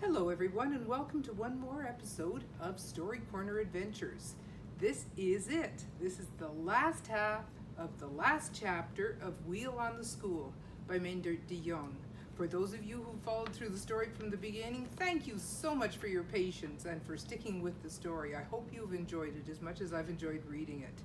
Hello everyone and welcome to one more episode of Story Corner Adventures. This is it. This is the last half of the last chapter of Wheel on the School by Meindert Dejong. For those of you who followed through the story from the beginning, thank you so much for your patience and for sticking with the story. I hope you've enjoyed it as much as I've enjoyed reading it.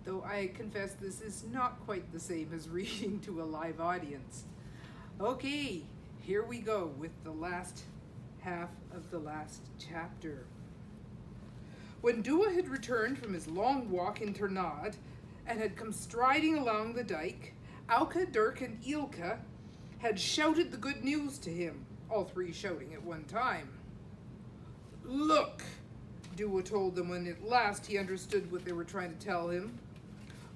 Though I confess this is not quite the same as reading to a live audience. Okay, here we go with the last half of the last chapter. When Dua had returned from his long walk in Ternad and had come striding along the dike, Auke, Dirk, and Ilke had shouted the good news to him, all three shouting at one time. "Look," Dua told them when at last he understood what they were trying to tell him.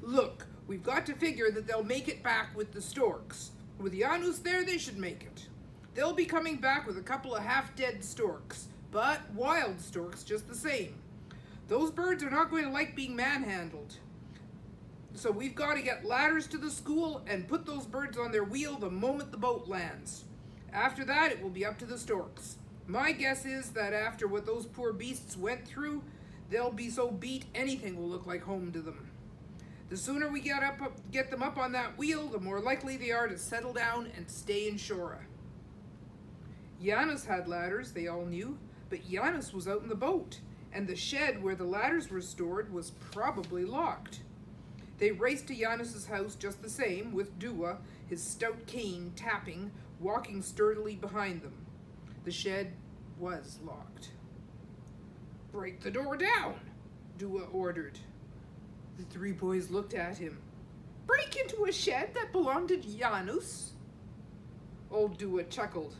"Look, we've got to figure that they'll make it back with the Storks. With Janus there, they should make it. They'll be coming back with a couple of half-dead storks, but wild storks just the same. Those birds are not going to like being manhandled. So we've got to get ladders to the school and put those birds on their wheel the moment the boat lands. After that, it will be up to the storks. My guess is that after what those poor beasts went through, they'll be so beat anything will look like home to them. The sooner we get them up on that wheel, the more likely they are to settle down and stay in Shora." Janus had ladders, they all knew, but Janus was out in the boat, and the shed where the ladders were stored was probably locked. They raced to Janus's house just the same, with Dua, his stout cane tapping, walking sturdily behind them. The shed was locked. "Break the door down," Dua ordered. The three boys looked at him. "Break into a shed that belonged to Janus?" Old Dua chuckled.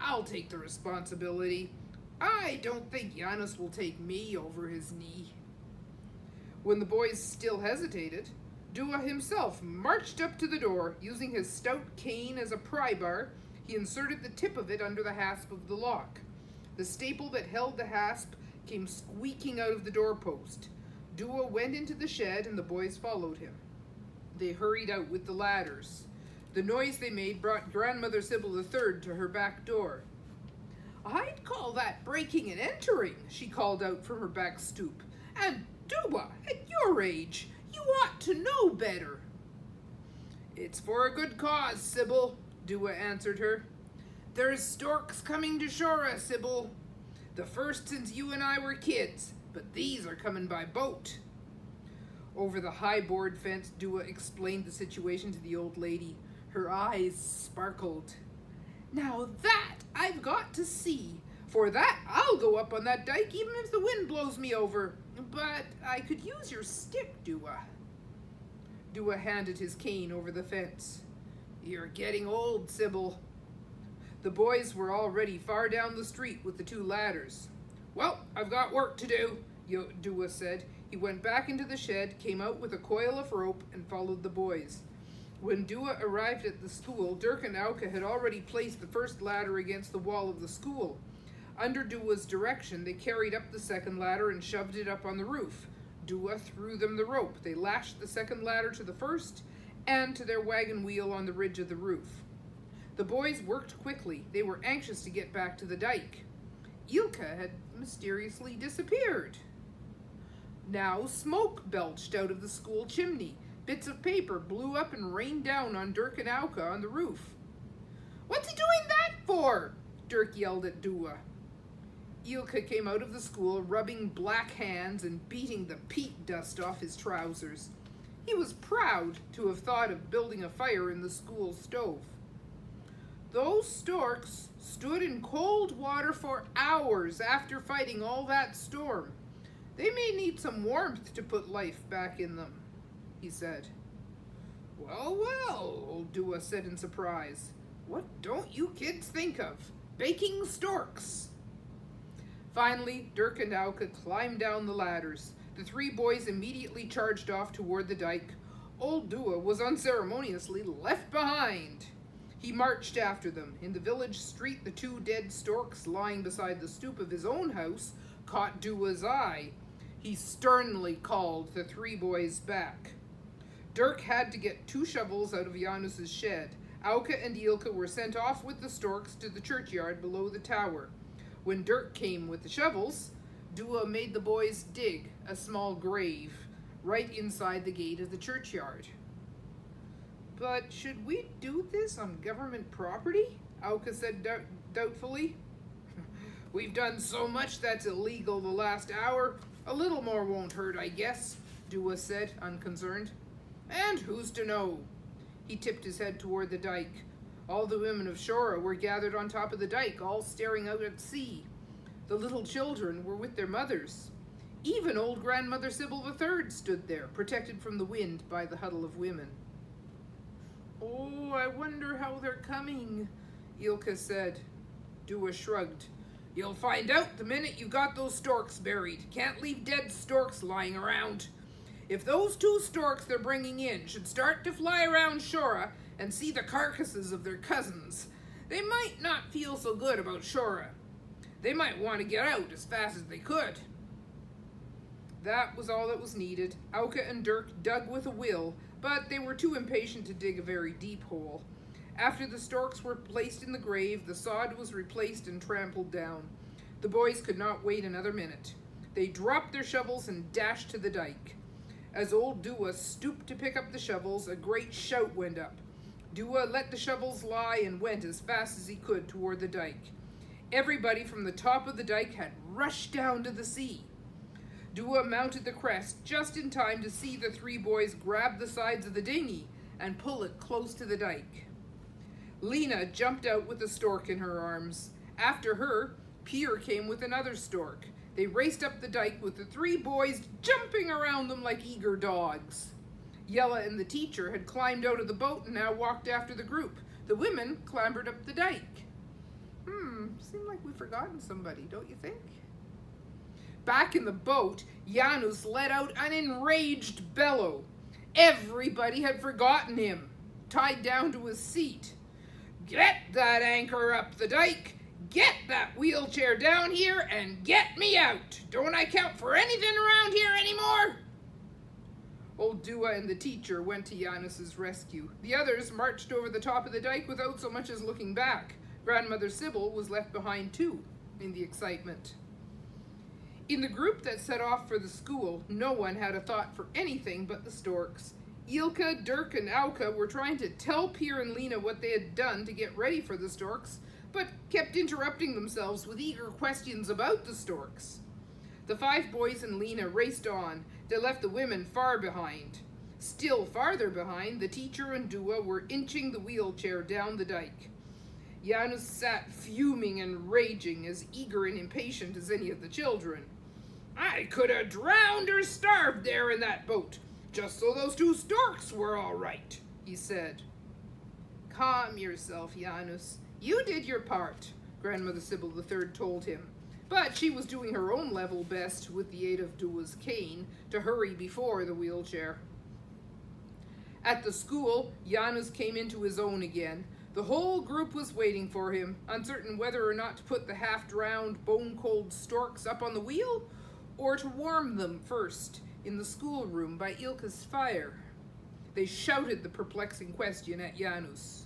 "I'll take the responsibility. I don't think Janus will take me over his knee." When the boys still hesitated, Dua himself marched up to the door. Using his stout cane as a pry bar, he inserted the tip of it under the hasp of the lock. The staple that held the hasp came squeaking out of the doorpost. Dua went into the shed and the boys followed him. They hurried out with the ladders. The noise they made brought Grandmother Sybil III to her back door. "I'd call that breaking and entering," she called out from her back stoop. "And Dua, at your age, you ought to know better." "It's for a good cause, Sybil," Dua answered her. "There's storks coming to Shora, Sybil. The first since you and I were kids, but these are coming by boat." Over the high board fence, Dua explained the situation to the old lady. Her eyes sparkled. "Now that I've got to see. For that, I'll go up on that dike even if the wind blows me over. But I could use your stick, Dua." Dua handed his cane over the fence. "You're getting old, Sybil." The boys were already far down the street with the two ladders. "Well, I've got work to do," Dua said. He went back into the shed, came out with a coil of rope, and followed the boys. When Dua arrived at the school, Dirk and Auke had already placed the first ladder against the wall of the school. Under Dua's direction, they carried up the second ladder and shoved it up on the roof. Dua threw them the rope. They lashed the second ladder to the first and to their wagon wheel on the ridge of the roof. The boys worked quickly. They were anxious to get back to the dike. Ilke had mysteriously disappeared. Now smoke belched out of the school chimney. Bits of paper blew up and rained down on Dirk and Auke on the roof. "What's he doing that for?" Dirk yelled at Dua. Ilke came out of the school, rubbing black hands and beating the peat dust off his trousers. He was proud to have thought of building a fire in the school stove. "Those storks stood in cold water for hours after fighting all that storm. They may need some warmth to put life back in them," he said. Well, old Dua said in surprise. "What don't you kids think of? Baking storks!" Finally, Dirk and Auke climbed down the ladders. The three boys immediately charged off toward the dike. Old Dua was unceremoniously left behind. He marched after them. In the village street, the two dead storks lying beside the stoop of his own house caught Dua's eye. He sternly called the three boys back. Dirk had to get 2 shovels out of Janus's shed. Auke and Ilka were sent off with the Storks to the churchyard below the tower. When Dirk came with the shovels, Dua made the boys dig a small grave right inside the gate of the churchyard. But should we do this on government property? Auke said doubtfully. We've done so much that's illegal the last hour. A little more won't hurt, I guess, Dua said, unconcerned. And who's to know? He tipped his head toward the dike. All the women of Shora were gathered on top of the dike, all staring out at sea. The little children were with their mothers. Even old Grandmother Sybil III stood there, protected from the wind by the huddle of women. Oh, I wonder how they're coming, Ilka said. Dua shrugged. You'll find out the minute you got those storks buried. Can't leave dead storks lying around. If those 2 storks they're bringing in should start to fly around Shora and see the carcasses of their cousins, they might not feel so good about Shora. They might want to get out as fast as they could. That was all that was needed. Auke and Dirk dug with a will, but they were too impatient to dig a very deep hole. After the storks were placed in the grave, the sod was replaced and trampled down. The boys could not wait another minute. They dropped their shovels and dashed to the dike. As old Dua stooped to pick up the shovels, a great shout went up. Dua let the shovels lie and went as fast as he could toward the dike. Everybody from the top of the dike had rushed down to the sea. Dua mounted the crest just in time to see the 3 boys grab the sides of the dinghy and pull it close to the dike. Lena jumped out with a stork in her arms. After her, Pier came with another stork. They raced up the dike with the 3 boys jumping around them like eager dogs. Yella and the teacher had climbed out of the boat and now walked after the group. The women clambered up the dike. Seemed like we've forgotten somebody, don't you think? Back in the boat, Janus let out an enraged bellow. Everybody had forgotten him, tied down to his seat. Get that anchor up the dike, get that wheelchair down here, and get me out. Don't I count for anything around here anymore? Old Dua and the teacher went to Janus's rescue. The others marched over the top of the dike without so much as looking back. Grandmother Sybil was left behind too, in the excitement. In the group that set off for the school, no one had a thought for anything but the storks. Ilka, Dirk, and Auke were trying to tell Pier and Lena what they had done to get ready for the storks, but kept interrupting themselves with eager questions about the storks. The 5 boys and Lena raced on. They left the women far behind. Still farther behind, the teacher and Dua were inching the wheelchair down the dike. Janus sat fuming and raging, as eager and impatient as any of the children. I could have drowned or starved there in that boat, just so those 2 storks were all right, he said. Calm yourself, Janus. You did your part, Grandmother Sybil III told him. But she was doing her own level best, with the aid of Dua's cane, to hurry before the wheelchair. At the school, Janus came into his own again. The whole group was waiting for him, uncertain whether or not to put the half-drowned, bone-cold storks up on the wheel, or to warm them first in the schoolroom by Ilka's fire. They shouted the perplexing question at Janus.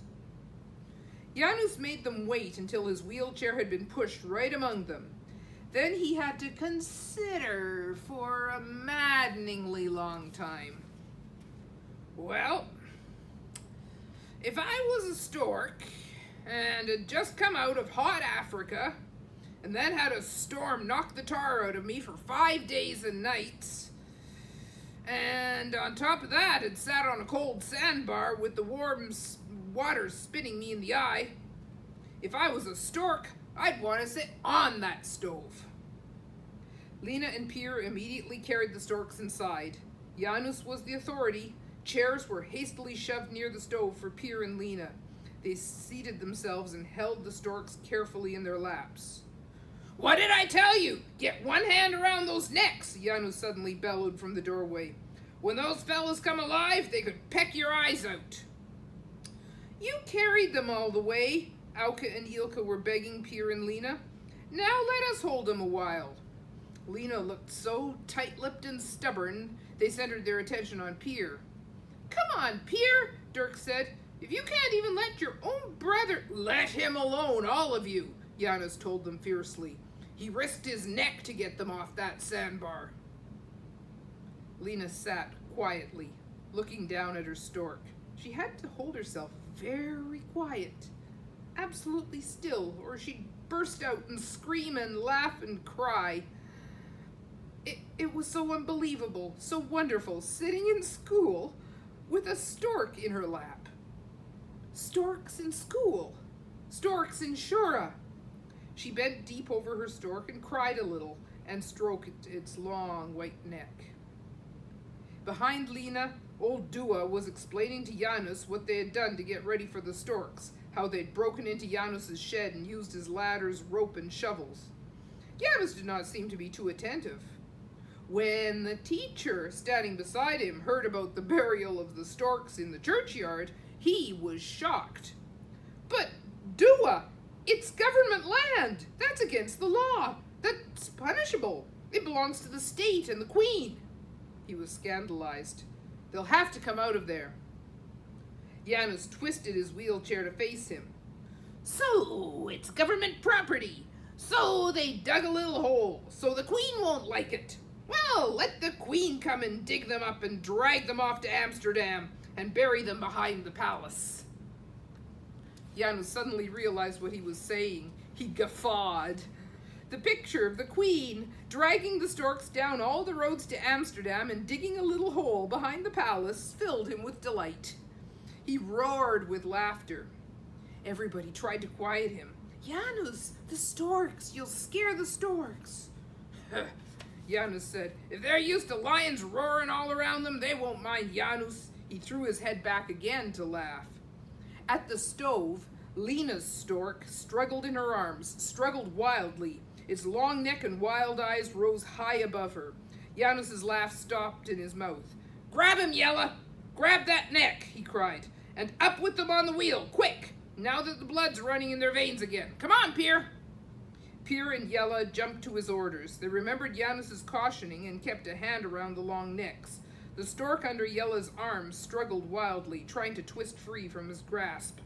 Janus made them wait until his wheelchair had been pushed right among them. Then he had to consider for a maddeningly long time. Well, if I was a stork and had just come out of hot Africa and then had a storm knock the tar out of me for 5 days and nights, and on top of that had sat on a cold sandbar with the warm water spitting me in the eye, if I was a stork, I'd want to sit on that stove. Lena and Pier immediately carried the storks inside. Janus was the authority. Chairs were hastily shoved near the stove for Pier and Lena. They seated themselves and held the storks carefully in their laps. What did I tell you? Get one hand around those necks, Janus suddenly bellowed from the doorway. When those fellas come alive, they could peck your eyes out. You carried them all the way, Auke and Ilka were begging Pier and Lena. Now let us hold them a while. Lena looked so tight-lipped and stubborn, they centered their attention on Pier. Come on, Pier, Dirk said. If you can't even let your own brother—" "Let him alone, all of you," Janus told them fiercely. "He risked his neck to get them off that sandbar." Lena sat quietly, looking down at her stork. She had to hold herself very quiet, absolutely still, or she'd burst out and scream and laugh and cry. It was so unbelievable, so wonderful, sitting in school with a stork in her lap. Storks in school. Storks in Shura. She bent deep over her stork and cried a little and stroked its long white neck. Behind Lena, old Dua was explaining to Janus what they had done to get ready for the storks, how they'd broken into Janus's shed and used his ladders, rope, and shovels. Janus did not seem to be too attentive. When the teacher, standing beside him, heard about the burial of the storks in the churchyard, he was shocked. "But, Dua, it's government land. That's against the law. That's punishable. It belongs to the state and the queen." He was scandalized. "They'll have to come out of there." Janus twisted his wheelchair to face him. "So, it's government property. So they dug a little hole, so the queen won't like it. Well, let the queen come and dig them up and drag them off to Amsterdam and bury them behind the palace." Janus suddenly realized what he was saying. He guffawed. The picture of the queen dragging the storks down all the roads to Amsterdam and digging a little hole behind the palace filled him with delight. He roared with laughter. Everybody tried to quiet him. "Janus, the storks, you'll scare the storks." Janus said, "If they're used to lions roaring all around them, they won't mind Janus." He threw his head back again to laugh. At the stove, Lena's stork struggled in her arms, struggled wildly. Its long neck and wild eyes rose high above her. Janus's laugh stopped in his mouth. "Grab him, Yella! Grab that neck!" he cried. "And up with them on the wheel, quick! Now that the blood's running in their veins again. Come on, Pier!" Pier and Yella jumped to his orders. They remembered Janus's cautioning and kept a hand around the long necks. The stork under Yella's arms struggled wildly, trying to twist free from his grasp.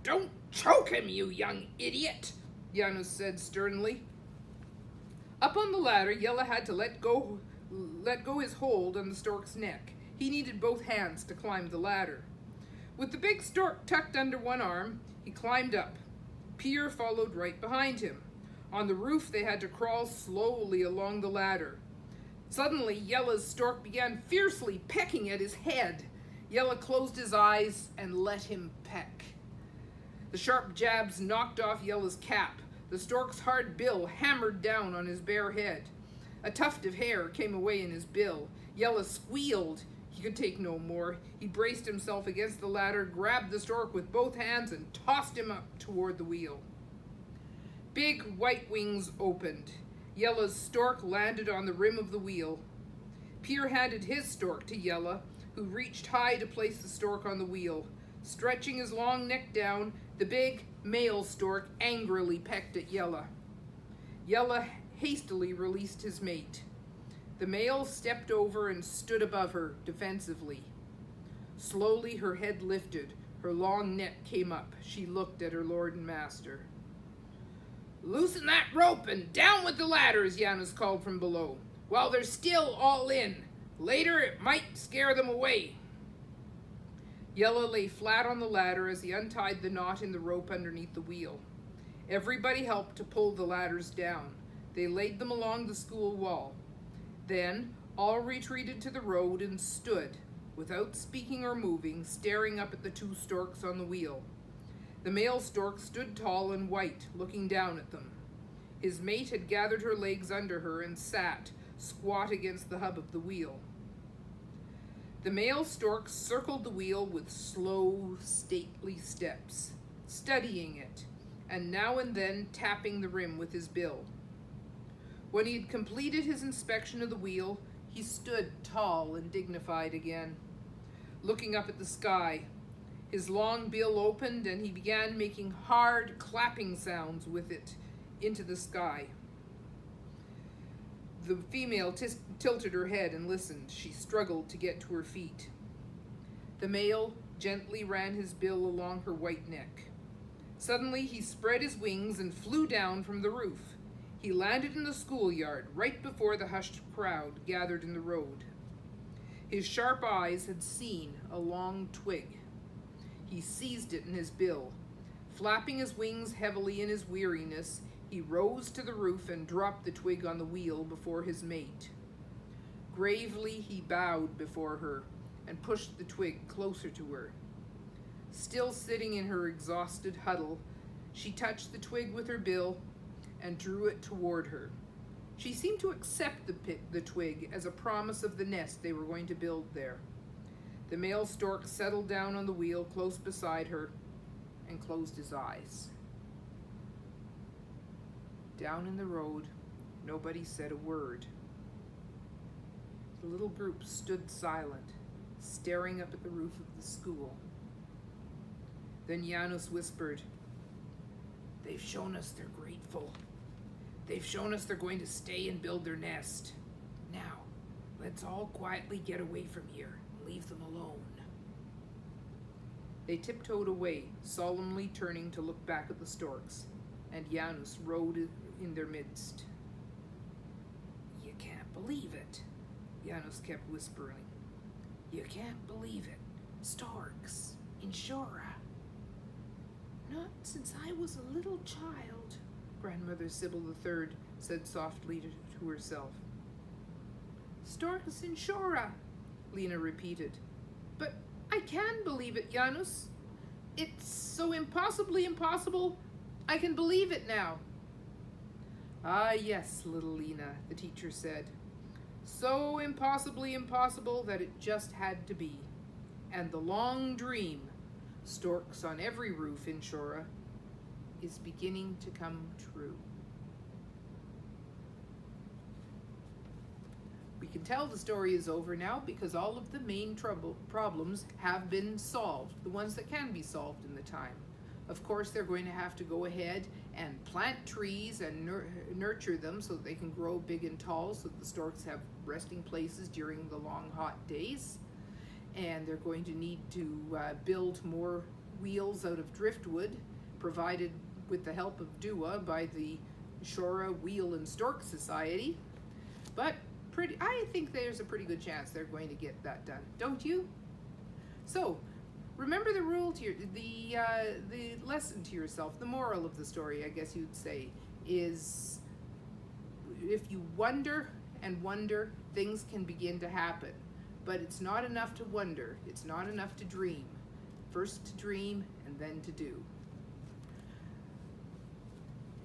"Don't choke him, you young idiot," Janus said sternly. Up on the ladder, Yella had to let go his hold on the stork's neck. He needed both hands to climb the ladder. With the big stork tucked under one arm, he climbed up. Pier followed right behind him. On the roof, they had to crawl slowly along the ladder. Suddenly, Yella's stork began fiercely pecking at his head. Yella closed his eyes and let him peck. The sharp jabs knocked off Yella's cap. The stork's hard bill hammered down on his bare head. A tuft of hair came away in his bill. Yella squealed. He could take no more. He braced himself against the ladder, grabbed the stork with both hands, and tossed him up toward the wheel. Big white wings opened. Yella's stork landed on the rim of the wheel. Pier handed his stork to Yella, who reached high to place the stork on the wheel. Stretching his long neck down, the big male stork angrily pecked at Yella. Yella hastily released his mate. The male stepped over and stood above her defensively. Slowly her head lifted. Her long neck came up. She looked at her lord and master. "Loosen that rope and down with the ladders," Janus called from below, "while they're still all in. Later it might scare them away." Yella lay flat on the ladder as he untied the knot in the rope underneath the wheel. Everybody helped to pull the ladders down. They laid them along the school wall. Then all retreated to the road and stood, without speaking or moving, staring up at the two storks on the wheel. The male stork stood tall and white, looking down at them. His mate had gathered her legs under her and sat, squat against the hub of the wheel. The male stork circled the wheel with slow, stately steps, studying it, and now and then tapping the rim with his bill. When he had completed his inspection of the wheel, he stood tall and dignified again, looking up at the sky. His long bill opened and he began making hard clapping sounds with it into the sky. The female tilted her head and listened. She struggled to get to her feet. The male gently ran his bill along her white neck. Suddenly he spread his wings and flew down from the roof. He landed in the schoolyard, right before the hushed crowd gathered in the road. His sharp eyes had seen a long twig. He seized it in his bill. Flapping his wings heavily in his weariness, he rose to the roof and dropped the twig on the wheel before his mate. Gravely he bowed before her and pushed the twig closer to her. Still sitting in her exhausted huddle, she touched the twig with her bill and drew it toward her. She seemed to accept the twig as a promise of the nest they were going to build there. The male stork settled down on the wheel close beside her and closed his eyes. Down in the road, nobody said a word. The little group stood silent, staring up at the roof of the school. Then Janusz whispered, "They've shown us they're grateful. They've shown us they're going to stay and build their nest. Now, let's all quietly get away from here and leave them alone." They tiptoed away, solemnly turning to look back at the storks, and Janusz rode in their midst. "You can't believe it," Janusz kept whispering. "You can't believe it. Storks in Shora." "Not since I was a little child," Grandmother Sybil III said softly to herself. "Storks in Shora," Lena repeated. "But I can believe it, Janusz. It's so impossibly impossible, I can believe it now." "Ah, yes, little Lena," the teacher said. "So impossibly impossible that it just had to be. And the long dream, storks on every roof in Shora, is beginning to come true." We can tell the story is over now because all of the main problems have been solved, the ones that can be solved in the time. Of course, they're going to have to go ahead and plant trees and nurture them so that they can grow big and tall so that the storks have resting places during the long, hot days. And they're going to need to build more wheels out of driftwood, provided with the help of Dua by the Shora Wheel and Stork Society. But I think there's a pretty good chance they're going to get that done, don't you? So, remember the rule to the lesson to yourself, the moral of the story, I guess you'd say, is if you wonder and wonder, things can begin to happen. But it's not enough to wonder, it's not enough to dream. First to dream and then to do.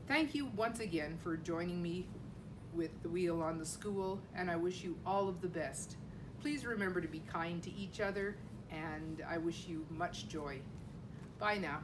Thank you once again for joining me with the Wheel on the School, and I wish you all of the best. Please remember to be kind to each other, and I wish you much joy. Bye now.